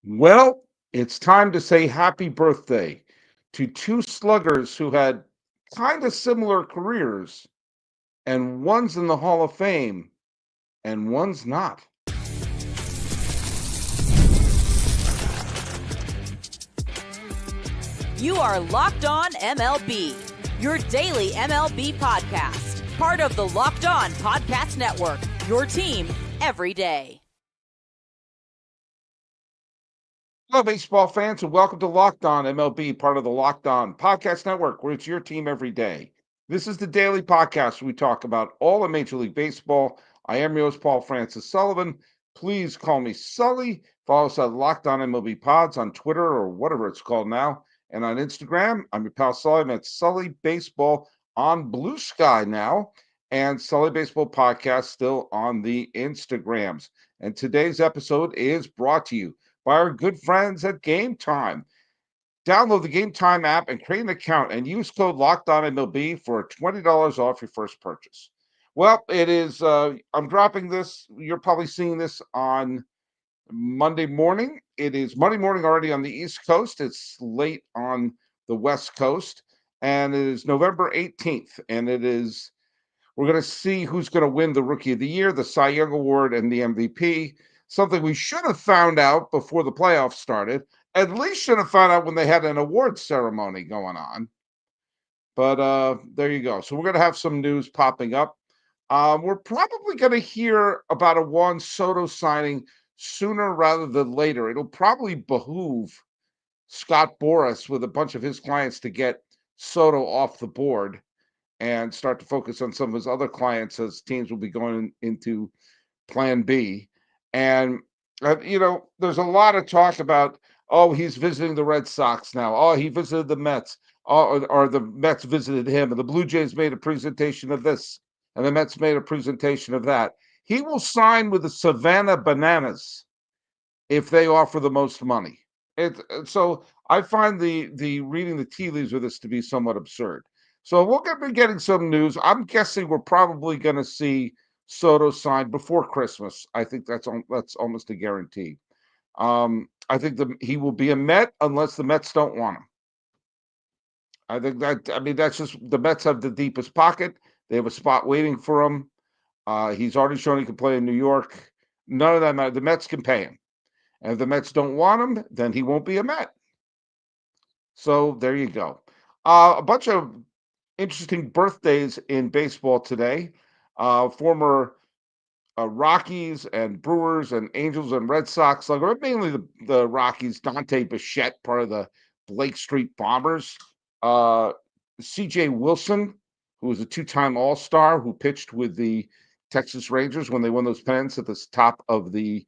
Well, it's time to say happy birthday to two sluggers who had kind of similar careers, and one's in the Hall of Fame and one's not. You are Locked On MLB, your daily MLB podcast, part of the Locked On Podcast Network, your team every day. Hello, baseball fans, and welcome to Locked On MLB, part of the Locked On Podcast Network, where it's your team every day. This is the daily podcast where we talk about all of Major League Baseball. I am your host, Paul Francis Sullivan. Please call me Sully. Follow us at Locked On MLB Pods on Twitter or whatever it's called now. And on Instagram, I'm your pal Sully. I'm at Sully Baseball on Blue Sky now, and Sully Baseball Podcast still on the Instagrams. And today's episode is brought to you by our good friends at Gametime. Download the Gametime app and create an account and use code LOCKEDONMLB for $20 off your first purchase. Well, it is, I'm dropping this. You're probably seeing this on Monday morning. It is Monday morning already on the East Coast. It's late on the West Coast. And it is November 18th. And we're going to see who's going to win the Rookie of the Year, the Cy Young Award, and the MVP. Something we should have found out before the playoffs started. At least should have found out when they had an awards ceremony going on. But there you go. So we're going to have some news popping up. We're probably going to hear about a Juan Soto signing sooner rather than later. It'll probably behoove Scott Boras with a bunch of his clients to get Soto off the board and start to focus on some of his other clients as teams will be going into Plan B. And, there's a lot of talk about, oh, he's visiting the Red Sox now. Oh, he visited the Mets. Or the Mets visited him. And the Blue Jays made a presentation of this. And the Mets made a presentation of that. He will sign with the Savannah Bananas if they offer the most money. So I find the reading the tea leaves of this to be somewhat absurd. So we're going to be getting some news. I'm guessing we're probably going to see Soto signed before Christmas. I think that's almost a guarantee. I think he will be a Met unless the Mets don't want him. That's just the Mets have the deepest pocket. They have a spot waiting for him. He's already shown he can play in New York. None of that matters. The Mets can pay him. And if the Mets don't want him, then he won't be a Met. So there you go. A bunch of interesting birthdays in baseball today. Former Rockies and Brewers and Angels and Red Sox, mainly the Rockies. Dante Bichette, part of the Blake Street Bombers. C.J. Wilson, who was a two-time All-Star, who pitched with the Texas Rangers when they won those pennants at the top of the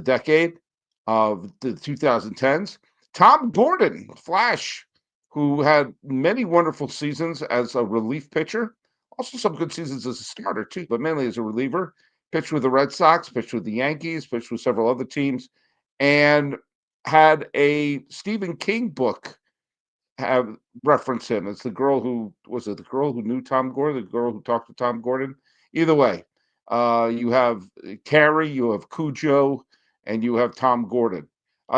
decade of the 2010s. Tom Gordon, Flash, who had many wonderful seasons as a relief pitcher, also some good seasons as a starter too, but mainly as a reliever. Pitched with the Red Sox, pitched with the Yankees, pitched with several other teams, and had a Stephen King book have reference him. It's the girl who knew Tom Gordon, the girl who talked to Tom Gordon. Either way, you have Carey, you have Cujo, and you have Tom Gordon.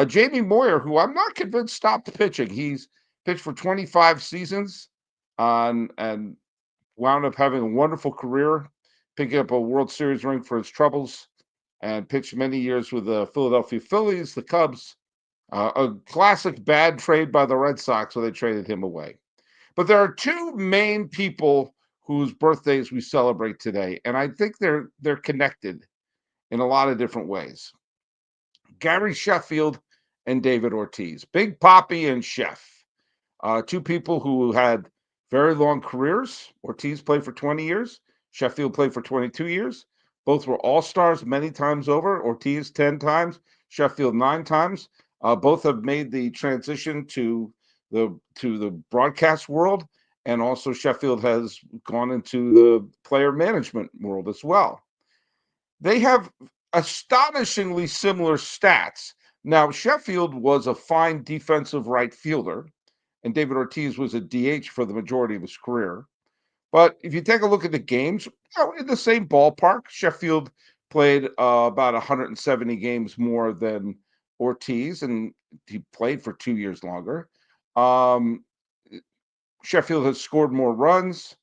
Jamie Moyer, who I'm not convinced stopped pitching. He's pitched for 25 seasons and wound up having a wonderful career, picking up a World Series ring for his troubles, and pitched many years with the Philadelphia Phillies, the Cubs. A classic bad trade by the Red Sox, so they traded him away. But there are two main people whose birthdays we celebrate today, and I think they're connected in a lot of different ways. Gary Sheffield and David Ortiz. Big Papi and Chef. Two people who had very long careers. Ortiz played for 20 years. Sheffield played for 22 years. Both were all-stars many times over. Ortiz 10 times, Sheffield 9 times. Both have made the transition to the broadcast world, and also Sheffield has gone into the player management world as well. They have astonishingly similar stats. Now, Sheffield was a fine defensive right fielder, and David Ortiz was a DH for the majority of his career. But if you take a look at the games, in the same ballpark, Sheffield played about 170 games more than Ortiz, and he played for 2 years longer. Um, Sheffield has scored more runs,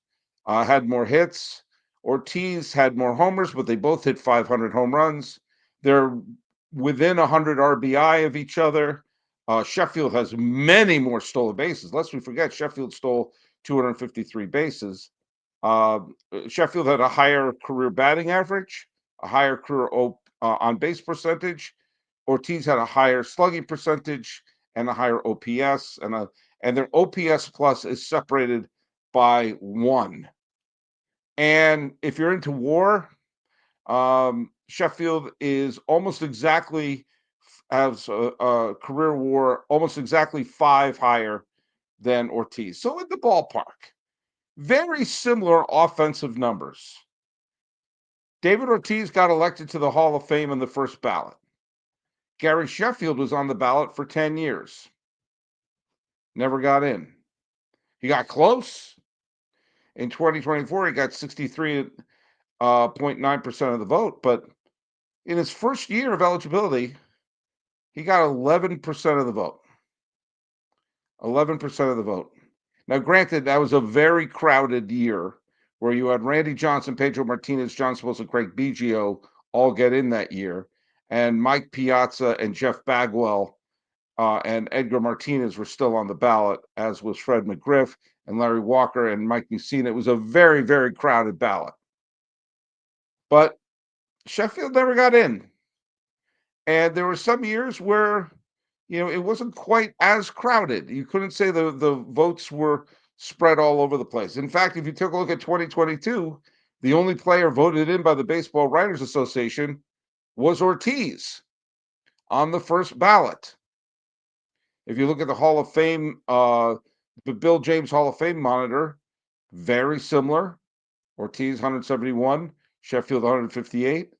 had more hits. Ortiz had more homers, but they both hit 500 home runs. They're within 100 RBI of each other. Sheffield has many more stolen bases. Lest we forget, Sheffield stole 253 bases. Uh, Sheffield had a higher career batting average, a higher career on base percentage. Ortiz had a higher slugging percentage and a higher OPS, and their OPS plus is separated by 1. And if you're into WAR, Sheffield is almost exactly has a career WAR almost exactly 5 higher than Ortiz. So in the ballpark, very similar offensive numbers. David Ortiz got elected to the Hall of Fame in the first ballot. Gary Sheffield was on the ballot for 10 years. Never got in. He got close. In 2024, he got 63.9% of the vote, but in his first year of eligibility, he got 11% of the vote. 11% of the vote. Now, granted, that was a very crowded year where you had Randy Johnson, Pedro Martinez, John Smoltz, and Craig Biggio all get in that year, and Mike Piazza and Jeff Bagwell and Edgar Martinez were still on the ballot, as was Fred McGriff and Larry Walker and Mike Mussina. It was a very, very crowded ballot. But Sheffield never got in. And there were some years where, it wasn't quite as crowded. You couldn't say the votes were spread all over the place. In fact, if you took a look at 2022, the only player voted in by the Baseball Writers Association was Ortiz on the first ballot. If you look at the Hall of Fame, the Bill James Hall of Fame monitor, very similar. Ortiz 171, Sheffield 158.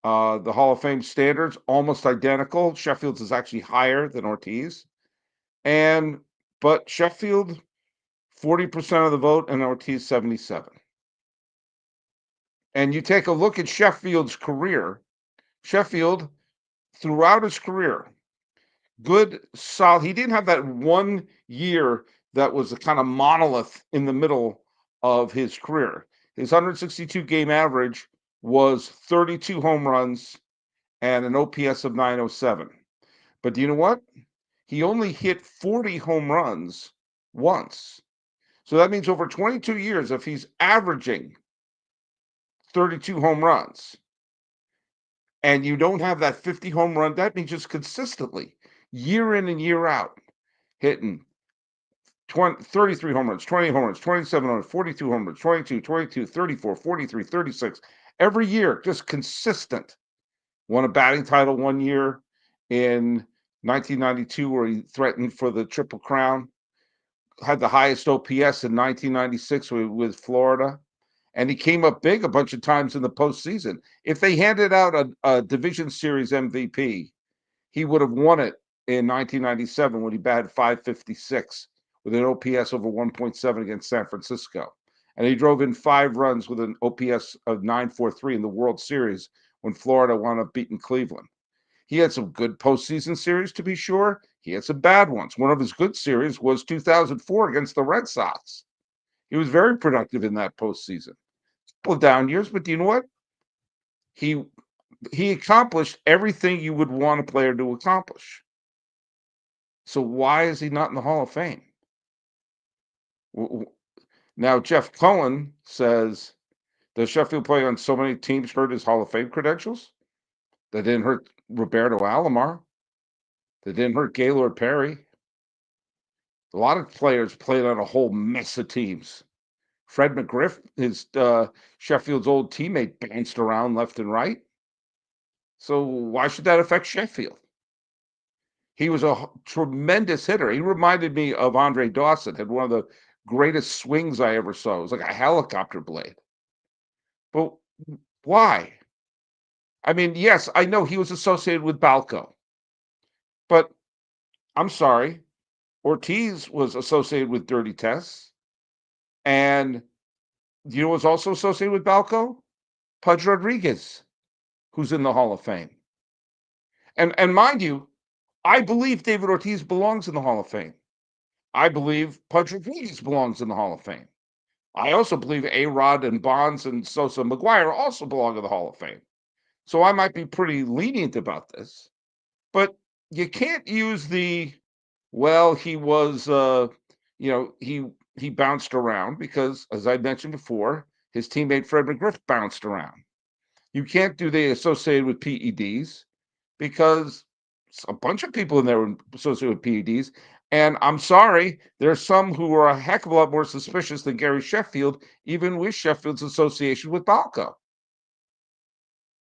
The Hall of Fame standards almost identical. Sheffield's is actually higher than Ortiz, but Sheffield 40% of the vote and Ortiz 77. And you take a look at Sheffield's career. Sheffield, throughout his career, good, solid. He didn't have that one year that was a kind of monolith in the middle of his career. His 162 game average was 32 home runs and an OPS of 907. But do you know what? He only hit 40 home runs once. So that means over 22 years, if he's averaging 32 home runs and you don't have that 50 home run, that means just consistently, year in and year out, hitting 33 home runs, 20 home runs, 27 home runs, 42 home runs, 22, 34, 43, 36. Every year, just consistent. Won a batting title one year in 1992 where he threatened for the Triple Crown. Had the highest OPS in 1996 with Florida. And he came up big a bunch of times in the postseason. If they handed out a Division Series MVP, he would have won it in 1997 when he batted 556 with an OPS over 1.7 against San Francisco. And he drove in 5 runs with an OPS of 943 in the World Series when Florida wound up beating Cleveland. He had some good postseason series, to be sure. He had some bad ones. One of his good series was 2004 against the Red Sox. He was very productive in that postseason. A couple of down years, but do you know what? He accomplished everything you would want a player to accomplish. So why is he not in the Hall of Fame? Now, Jeff Cohen says, does Sheffield play on so many teams hurt his Hall of Fame credentials? That didn't hurt Roberto Alomar. That didn't hurt Gaylord Perry. A lot of players played on a whole mess of teams. Fred McGriff, his Sheffield's old teammate, bounced around left and right. So why should that affect Sheffield? He was a tremendous hitter. He reminded me of Andre Dawson, had one of the greatest swings I ever saw. It was like a helicopter blade. But why? I mean, yes, I know he was associated with Balco. But I'm sorry, Ortiz was associated with dirty tests. And you know what's also associated with Balco? Pudge Rodriguez, who's in the Hall of Fame. And mind you, I believe David Ortiz belongs in the Hall of Fame. I believe Pudge Rodriguez belongs in the Hall of Fame. I also believe A-Rod and Bonds and Sosa and McGuire also belong in the Hall of Fame. So I might be pretty lenient about this. But you can't use he was, he bounced around because, as I mentioned before, his teammate Fred McGriff bounced around. You can't do the associated with PEDs because a bunch of people in there were associated with PEDs. And I'm sorry, there's some who are a heck of a lot more suspicious than Gary Sheffield, even with Sheffield's association with Balco.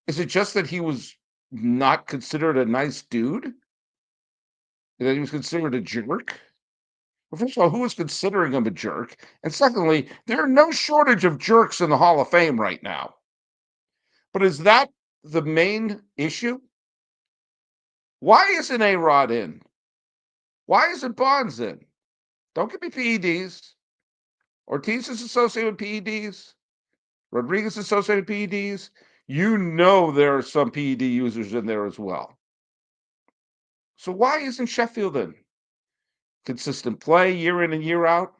Is it just that he was not considered a nice dude? That he was considered a jerk? Well, first of all, who is considering him a jerk? And secondly, there are no shortage of jerks in the Hall of Fame right now. But is that the main issue? Why isn't A-Rod in? Why isn't Bonds in? Don't give me PEDs. Ortiz is associated with PEDs. Rodriguez is associated with PEDs. You know there are some PED users in there as well. So why isn't Sheffield in? Consistent play year in and year out.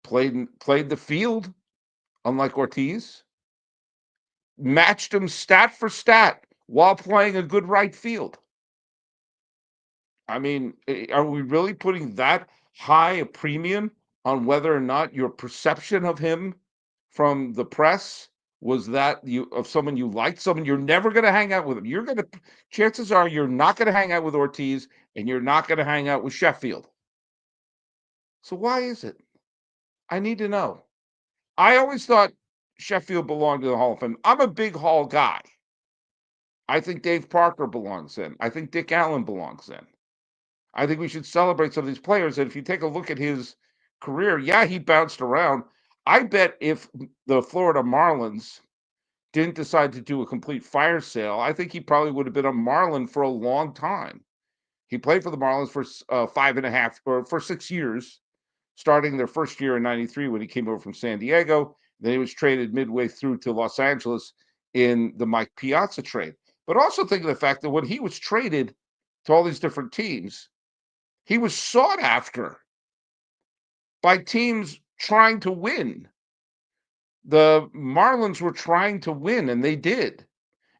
Played the field, unlike Ortiz. Matched him stat for stat while playing a good right field. I mean, are we really putting that high a premium on whether or not your perception of him from the press was that of someone you liked, someone you're never going to hang out with him? Chances are you're not going to hang out with Ortiz and you're not going to hang out with Sheffield. So why is it? I need to know. I always thought Sheffield belonged to the Hall of Fame. I'm a big Hall guy. I think Dave Parker belongs in. I think Dick Allen belongs in. I think we should celebrate some of these players. And if you take a look at his career, yeah, he bounced around. I bet if the Florida Marlins didn't decide to do a complete fire sale, I think he probably would have been a Marlin for a long time. He played for the Marlins for 5.5 or for 6 years, starting their first year in '93 when he came over from San Diego. Then he was traded midway through to Los Angeles in the Mike Piazza trade. But also think of the fact that when he was traded to all these different teams, he was sought after by teams trying to win. The Marlins were trying to win, and they did.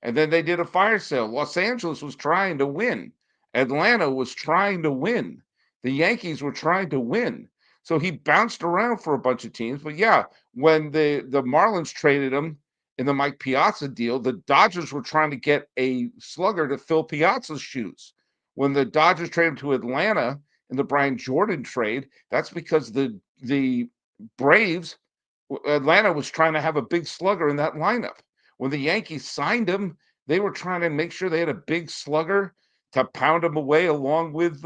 And then they did a fire sale. Los Angeles was trying to win. Atlanta was trying to win. The Yankees were trying to win. So he bounced around for a bunch of teams. But yeah, when the Marlins traded him in the Mike Piazza deal, the Dodgers were trying to get a slugger to fill Piazza's shoes. When the Dodgers traded him to Atlanta in the Brian Jordan trade, that's because the Braves, Atlanta was trying to have a big slugger in that lineup. When the Yankees signed him, they were trying to make sure they had a big slugger to pound him away along with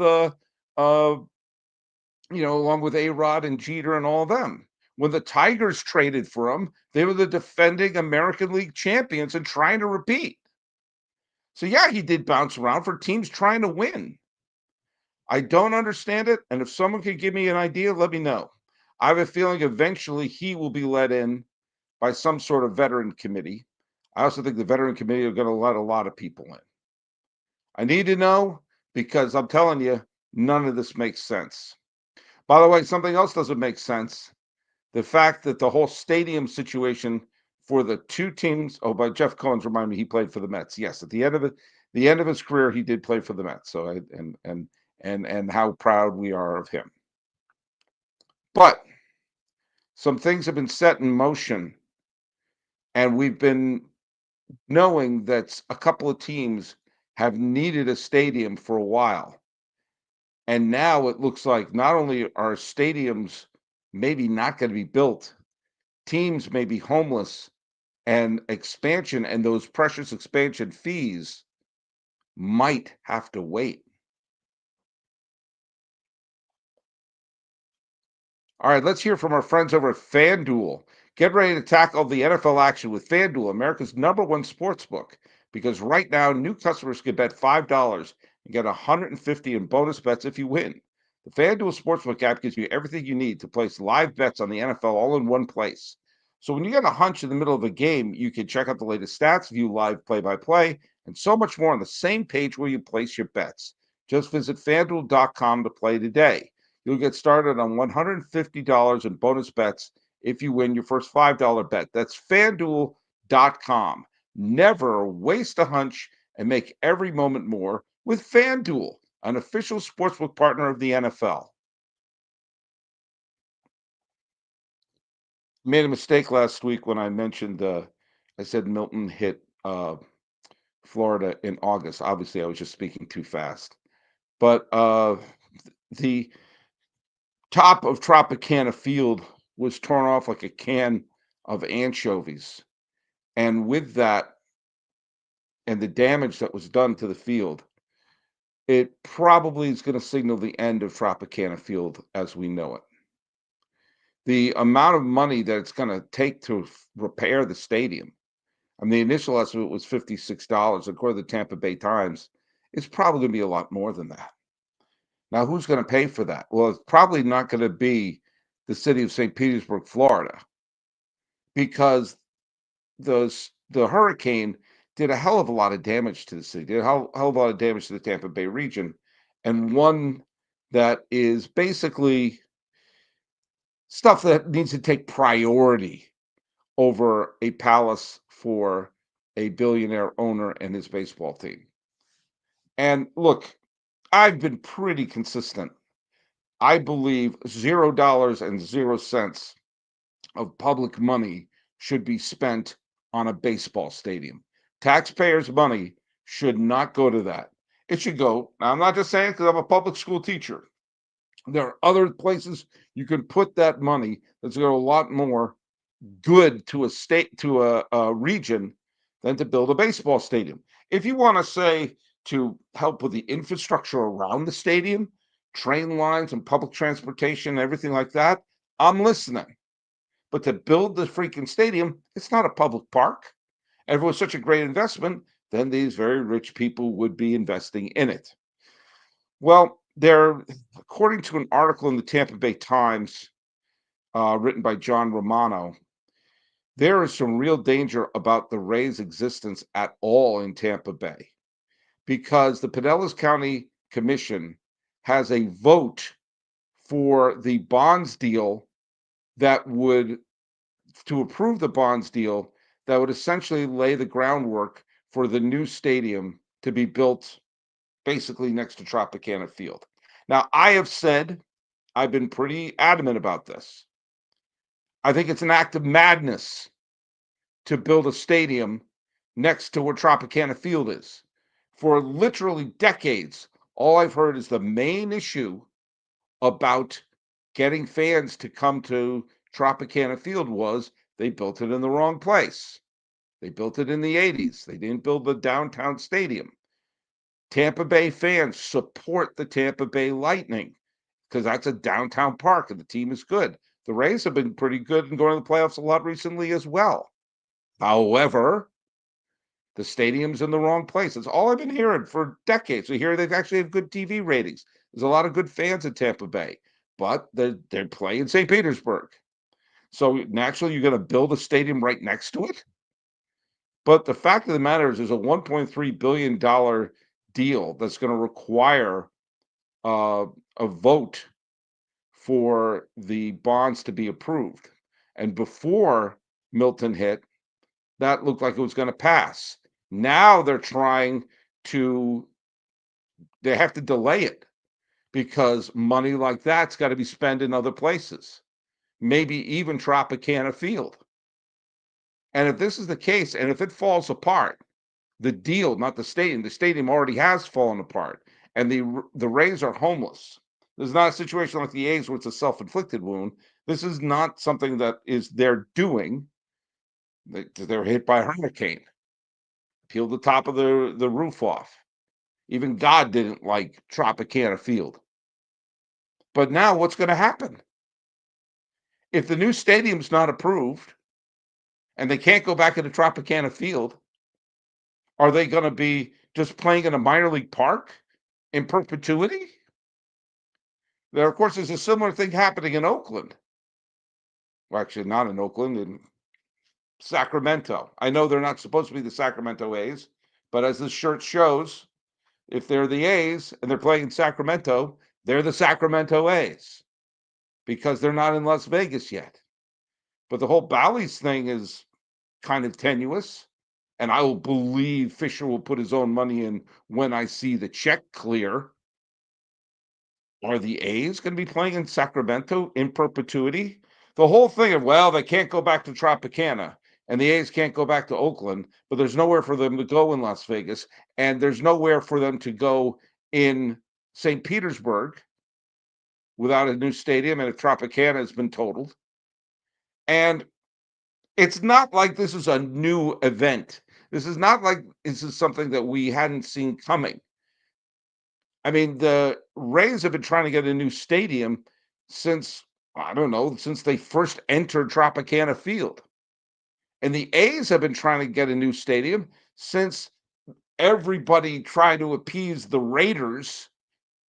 along with A-Rod and Jeter and all of them. When the Tigers traded for him, they were the defending American League champions and trying to repeat. So yeah, he did bounce around for teams trying to win. I don't understand it, and if someone could give me an idea, let me know. I have a feeling eventually he will be let in by some sort of veteran committee. I also think the veteran committee are going to let a lot of people in. I need to know because I'm telling you, none of this makes sense. By the way, something else doesn't make sense. The fact that the whole stadium situation for the two teams. Oh, but Jeff Cohen's reminded me he played for the Mets. Yes, at the end of his career, he did play for the Mets. So and how proud we are of him. But some things have been set in motion, and we've been knowing that a couple of teams have needed a stadium for a while. And now it looks like not only are stadiums maybe not going to be built, teams may be homeless, and expansion and those precious expansion fees might have to wait. All right, let's hear from our friends over at FanDuel. Get ready to tackle the NFL action with FanDuel, America's #1 sportsbook. Because right now, new customers can bet $5 and get $150 in bonus bets if you win. The FanDuel Sportsbook app gives you everything you need to place live bets on the NFL all in one place. So when you get a hunch in the middle of a game, you can check out the latest stats, view live play-by-play, and so much more on the same page where you place your bets. Just visit fanduel.com to play today. You'll get started on $150 in bonus bets if you win your first $5 bet. That's fanduel.com. Never waste a hunch and make every moment more with FanDuel, an official sportsbook partner of the NFL. Made a mistake last week when I mentioned, I said Milton hit Florida in August. Obviously, I was just speaking too fast. But the top of Tropicana Field was torn off like a can of anchovies. And with that and the damage that was done to the field, it probably is going to signal the end of Tropicana Field as we know it. The amount of money that it's going to take to repair the stadium, I mean, the initial estimate was $56. According to the Tampa Bay Times, it's probably going to be a lot more than that. Now, who's going to pay for that? Well, it's probably not going to be the city of St. Petersburg, Florida, because the hurricane did a hell of a lot of damage to the city, did a hell of a lot of damage to the Tampa Bay region, and one that is basically stuff that needs to take priority over a palace for a billionaire owner and his baseball team. And look, I've been pretty consistent. I believe $0 and 0 cents of public money should be spent on a baseball stadium. Taxpayers' money should not go to that. It should go. Now, I'm not just saying because I'm a public school teacher. There are other places you can put that money that's going to a lot more good to a state, to a region, than to build a baseball stadium. If you want to say to help with the infrastructure around the stadium, train lines and public transportation, and everything like that, I'm listening. But to build the freaking stadium, it's not a public park. And if it was such a great investment, then these very rich people would be investing in it. Well, according to an article in the Tampa Bay Times, written by John Romano, there is some real danger about the Rays' existence at all in Tampa Bay because the Pinellas County Commission has a vote for the bonds deal that would to approve the bonds deal that would essentially lay the groundwork for the new stadium to be built basically next to Tropicana Field. Now, I've been pretty adamant about this. I think it's an act of madness to build a stadium next to where Tropicana Field is. For literally decades, all I've heard is the main issue about getting fans to come to Tropicana Field was they built it in the wrong place. They built it in the 80s. They didn't build the downtown stadium. Tampa Bay fans support the Tampa Bay Lightning because that's a downtown park and the team is good. The Rays have been pretty good in going to the playoffs a lot recently as well. However, the stadium's in the wrong place. That's all I've been hearing for decades. We hear they've actually have good TV ratings. There's a lot of good fans in Tampa Bay, but they're playing St. Petersburg. So naturally, you're going to build a stadium right next to it. But the fact of the matter is, there's a $1.3 billion deal that's going to require a vote for the bonds to be approved. And before Milton hit, that looked like it was going to pass. Now they're they have to delay it because money like that's got to be spent in other places, maybe even Tropicana Field. And if this is the case, and if it falls apart, the deal, not the stadium already has fallen apart, and the Rays are homeless. This is not a situation like the A's where it's a self-inflicted wound. This is not something that is their doing. They're hit by a hurricane, peeled the top of the roof off. Even God didn't like Tropicana Field. But now what's going to happen? If the new stadium's not approved and they can't go back into Tropicana Field, are they going to be just playing in a minor league park in perpetuity? There, of course, there's a similar thing happening in Oakland. Well, actually, not in Oakland, in Sacramento. I know they're not supposed to be the Sacramento A's, but as this shirt shows, If they're the A's and they're playing in Sacramento, they're the Sacramento A's because they're not in Las Vegas yet. But the whole Bally's thing is kind of tenuous. And I will believe Fisher will put his own money in when I see the check clear. Are the A's going to be playing in Sacramento in perpetuity? The whole thing of, well, they can't go back to Tropicana and the A's can't go back to Oakland, but there's nowhere for them to go in Las Vegas. And there's nowhere for them to go in St. Petersburg without a new stadium. And if Tropicana has been totaled. And it's not like this is a new event. This is not like this is something that we hadn't seen coming. I mean, the Rays have been trying to get a new stadium since, I don't know, since they first entered Tropicana Field. And the A's have been trying to get a new stadium since everybody tried to appease the Raiders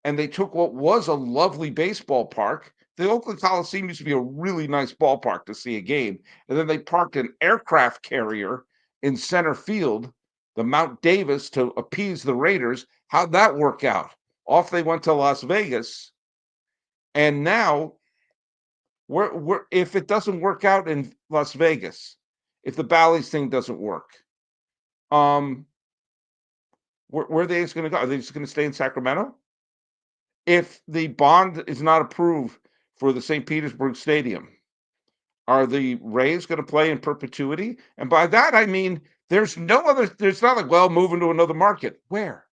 and they took what was a lovely baseball park. The Oakland Coliseum used to be a really nice ballpark to see a game. And then they parked an aircraft carrier in center field, the Mount Davis, to appease the Raiders. How'd that work out? Off they went to Las Vegas. And now, if it doesn't work out in Las Vegas, if the Bally's thing doesn't work, where are they going to go? Are they just going to stay in Sacramento? If the bond is not approved for the St. Petersburg Stadium, are the Rays going to play in perpetuity? And by that, I mean, there's not like, well, moving to another market. Where?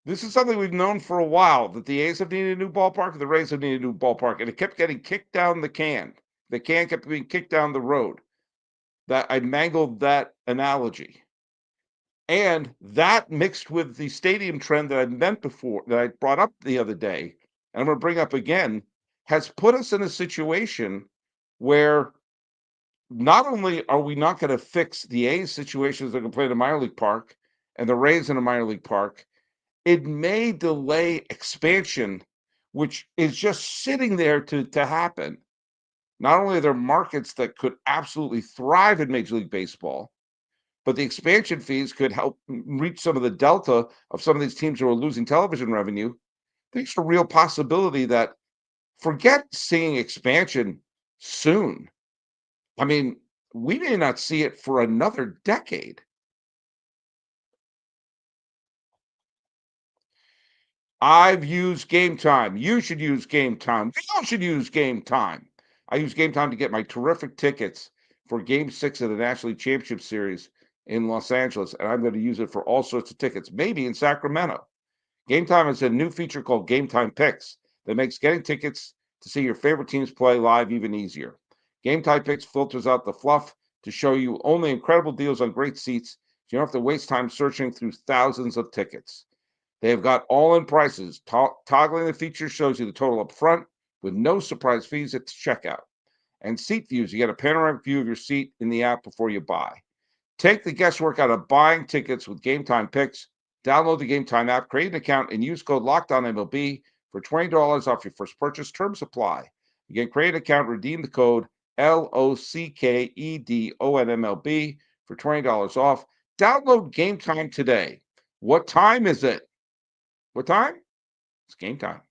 This is something we've known for a while, that the A's have needed a new ballpark, and the Rays have needed a new ballpark, and it kept getting kicked down the can. The can kept being kicked down the road. That I mangled that analogy. And that mixed with the stadium trend that I meant before, that I brought up the other day, and I'm going to bring up again, has put us in a situation where not only are we not going to fix the A's situations that can play in a minor league park and the Rays in a minor league park, it may delay expansion, which is just sitting there to happen. Not only are there markets that could absolutely thrive in Major League Baseball, but the expansion fees could help reach some of the delta of some of these teams who are losing television revenue. There's a real possibility that, forget seeing expansion soon. I mean, we may not see it for another decade. I've used Gametime. You should use Gametime. We all should use Gametime. I use Gametime to get my terrific tickets for Game 6 of the National League Championship Series in Los Angeles, and I'm going to use it for all sorts of tickets, maybe in Sacramento. Gametime has a new feature called Gametime Picks that makes getting tickets to see your favorite teams play live even easier. Gametime Picks filters out the fluff to show you only incredible deals on great seats, so you don't have to waste time searching through thousands of tickets. They have got all-in prices. Toggling the feature shows you the total up front with no surprise fees at checkout. And seat views, you get a panoramic view of your seat in the app before you buy. Take the guesswork out of buying tickets with Gametime Picks. Download the Gametime app, create an account, and use code LOCKEDONMLB for $20 off your first purchase. Terms apply. Again, create an account, redeem the code LOCKEDONMLB for $20 off. Download Gametime today. What time is it? What time? It's game time.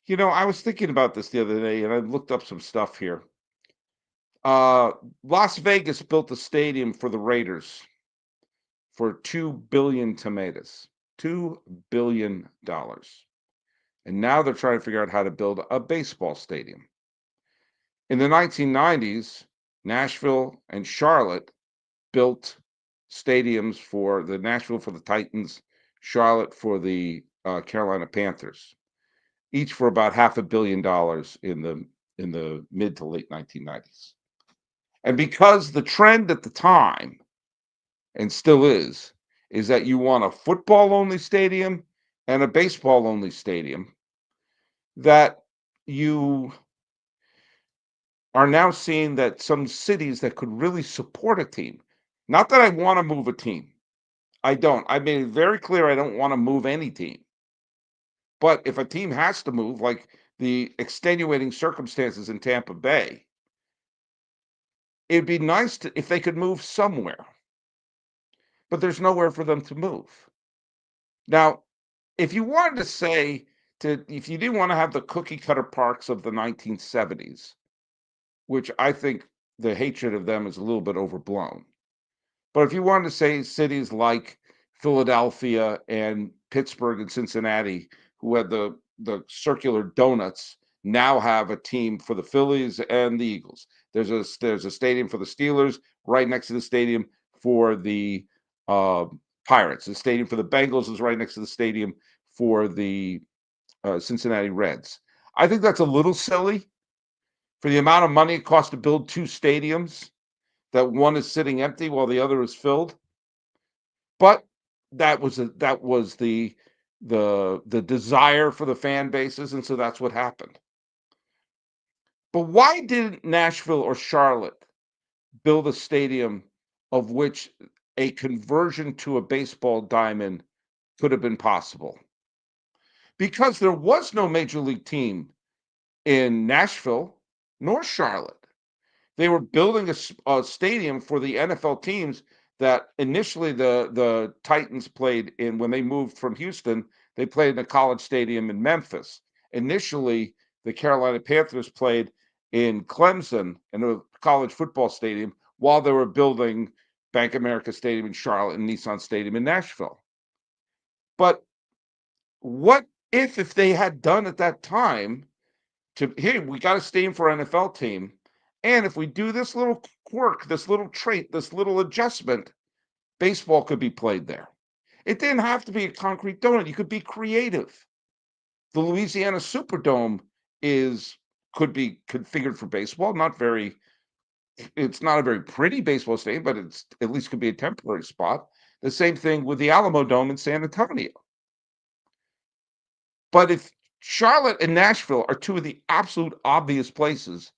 You know, I was thinking about this the other day, and I looked up some stuff here. Las Vegas built a stadium for the Raiders for 2 billion tomatoes. $2 billion. And now they're trying to figure out how to build a baseball stadium. In the 1990s, Nashville and Charlotte built stadiums for the Nashville for the Titans, Charlotte for the Carolina Panthers, each for about $500 million in the mid to late 1990s. And because the trend at the time, and still is that you want a football only stadium and a baseball only stadium, that you are now seeing that some cities that could really support a team. Not that I want to move a team. I don't. I made it very clear I don't want to move any team. But if a team has to move, like the extenuating circumstances in Tampa Bay, It'd be nice if they could move somewhere, but there's nowhere for them to move. Now, if you wanted to say if you didn't want to have the cookie cutter parks of the 1970s, which I think the hatred of them is a little bit overblown. But if you wanted to say cities like Philadelphia and Pittsburgh and Cincinnati, who had the circular donuts, now have a team for the Phillies and the Eagles. There's a stadium for the Steelers right next to the stadium for the uh, Pirates. The stadium for the Bengals is right next to the stadium for the Cincinnati Reds. I think that's a little silly for the amount of money it costs to build two stadiums. That one is sitting empty while the other is filled. But that was the desire for the fan bases, and so that's what happened. But why didn't Nashville or Charlotte build a stadium of which a conversion to a baseball diamond could have been possible? Because there was no major league team in Nashville nor Charlotte. They were building a stadium for the NFL teams that initially the Titans played in. When they moved from Houston, they played in a college stadium in Memphis. Initially, the Carolina Panthers played in Clemson in a college football stadium while they were building Bank America Stadium in Charlotte and Nissan Stadium in Nashville. But what if they had done at that time hey, we got a stadium for an NFL team, and if we do this little quirk, this little trait, this little adjustment, baseball could be played there. It didn't have to be a concrete donut. You could be creative. The Louisiana Superdome could be configured for baseball. It's not a very pretty baseball stadium, but it's at least could be a temporary spot. The same thing with the Alamo Dome in San Antonio. But if Charlotte and Nashville are two of the absolute obvious places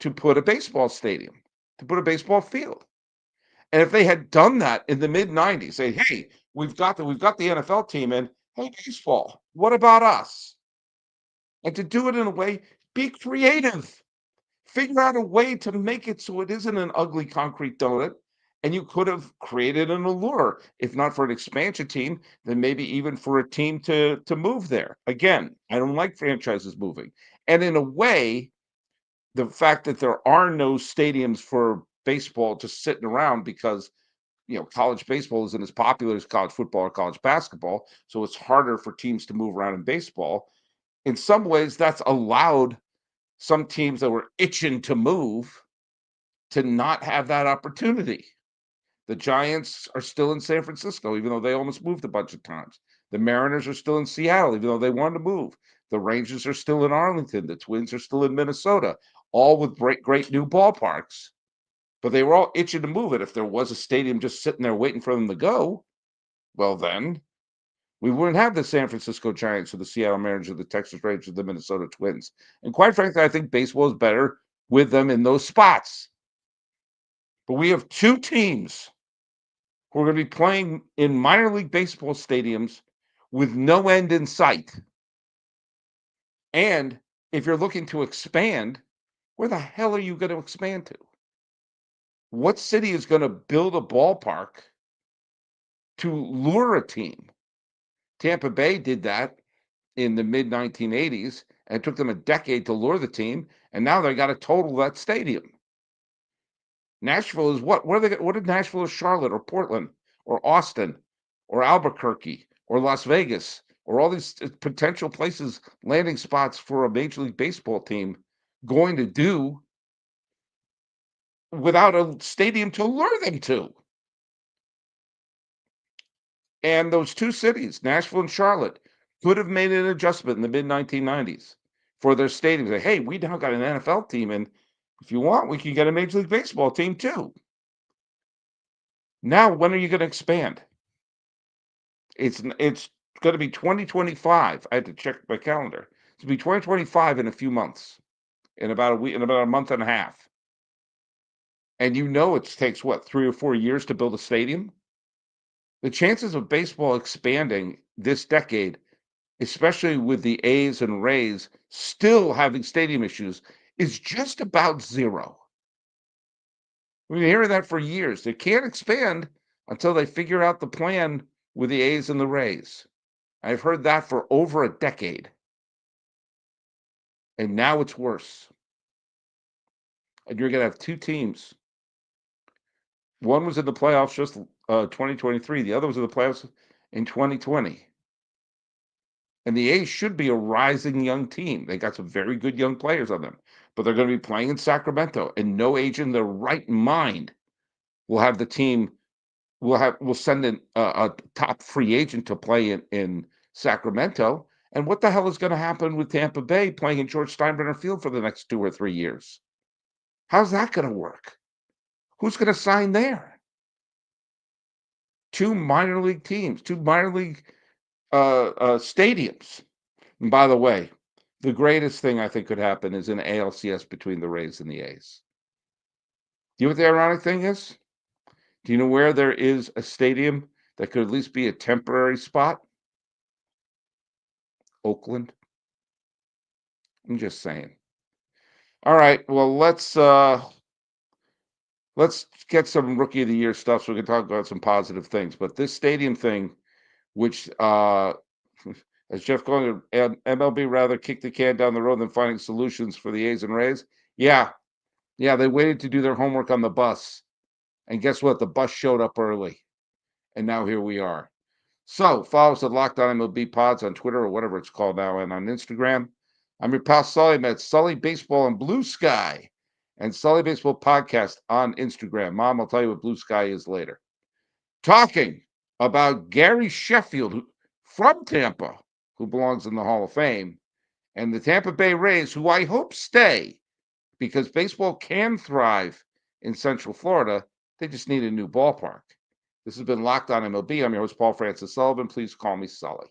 to put a baseball stadium, to put a baseball field. And if they had done that in the mid-90s, say, hey, we've got the NFL team in, hey, baseball, what about us? And to do it in a way, be creative. Figure out a way to make it so it isn't an ugly concrete donut. And you could have created an allure, if not for an expansion team, then maybe even for a team to move there. Again, I don't like franchises moving. And in a way, the fact that there are no stadiums for baseball just sitting around because college baseball isn't as popular as college football or college basketball, so it's harder for teams to move around in baseball. In some ways, that's allowed some teams that were itching to move to not have that opportunity. The Giants are still in San Francisco, even though they almost moved a bunch of times. The Mariners are still in Seattle, even though they wanted to move. The Rangers are still in Arlington. The Twins are still in Minnesota, all with great new ballparks. But they were all itching to move it. If there was a stadium just sitting there waiting for them to go, well, then we wouldn't have the San Francisco Giants or the Seattle Mariners or the Texas Rangers or the Minnesota Twins. And quite frankly, I think baseball is better with them in those spots. But we have two teams who are going to be playing in minor league baseball stadiums with no end in sight. And if you're looking to expand, where the hell are you going to expand to? What city is going to build a ballpark to lure a team? Tampa Bay did that in the mid 1980s, and it took them a decade to lure the team, and now they got to total that stadium. Nashville is what? What did Nashville or Charlotte or Portland or Austin or Albuquerque or Las Vegas or all these potential places, landing spots for a Major League Baseball team going to do without a stadium to lure them to? And those two cities, Nashville and Charlotte, could have made an adjustment in the mid 1990s for their stadiums. Like, hey, we now got an NFL team, and if you want, we can get a Major League Baseball team too. Now, when are you going to expand? It's going to be 2025. I had to check my calendar. It's going to be 2025 in a few months, in about a week, in about a month and a half. And it takes what, 3 or 4 years to build a stadium? The chances of baseball expanding this decade, especially with the A's and Rays still having stadium issues, is just about zero. We've been hearing that for years. They can't expand until they figure out the plan with the A's and the Rays. I've heard that for over a decade. And now it's worse. And you're going to have two teams. One was in the playoffs just 2023. The other was in the playoffs in 2020. And the A's should be a rising young team. They got some very good young players on them, but they're going to be playing in Sacramento, and no agent in their right mind will have the team. Will send in a top free agent to play in Sacramento. And what the hell is going to happen with Tampa Bay playing in George Steinbrenner Field for the next 2 or 3 years? How's that going to work? Who's going to sign there? 2 minor league teams, 2 minor league stadiums. And by the way, the greatest thing I think could happen is an ALCS between the Rays and the A's. Do you know what the ironic thing is? Do you know where there is a stadium that could at least be a temporary spot? Oakland. I'm just saying. All right, well, let's get some Rookie of the Year stuff so we can talk about some positive things. But this stadium thing, which as Jeff calling it, MLB rather kick the can down the road than finding solutions for the A's and Rays. Yeah, they waited to do their homework on the bus. And guess what? The bus showed up early. And now here we are. So follow us at Locked On MLB Pods on Twitter or whatever it's called now, and on Instagram. I'm your pal Sully. I'm at Sully Baseball on Blue Sky and Sully Baseball Podcast on Instagram. Mom, I'll tell you what Blue Sky is later. Talking about Gary Sheffield from Tampa, who belongs in the Hall of Fame, and the Tampa Bay Rays, who I hope stay because baseball can thrive in Central Florida. They just need a new ballpark. This has been Locked On MLB. I'm your host, Paul Francis Sullivan. Please call me Sully.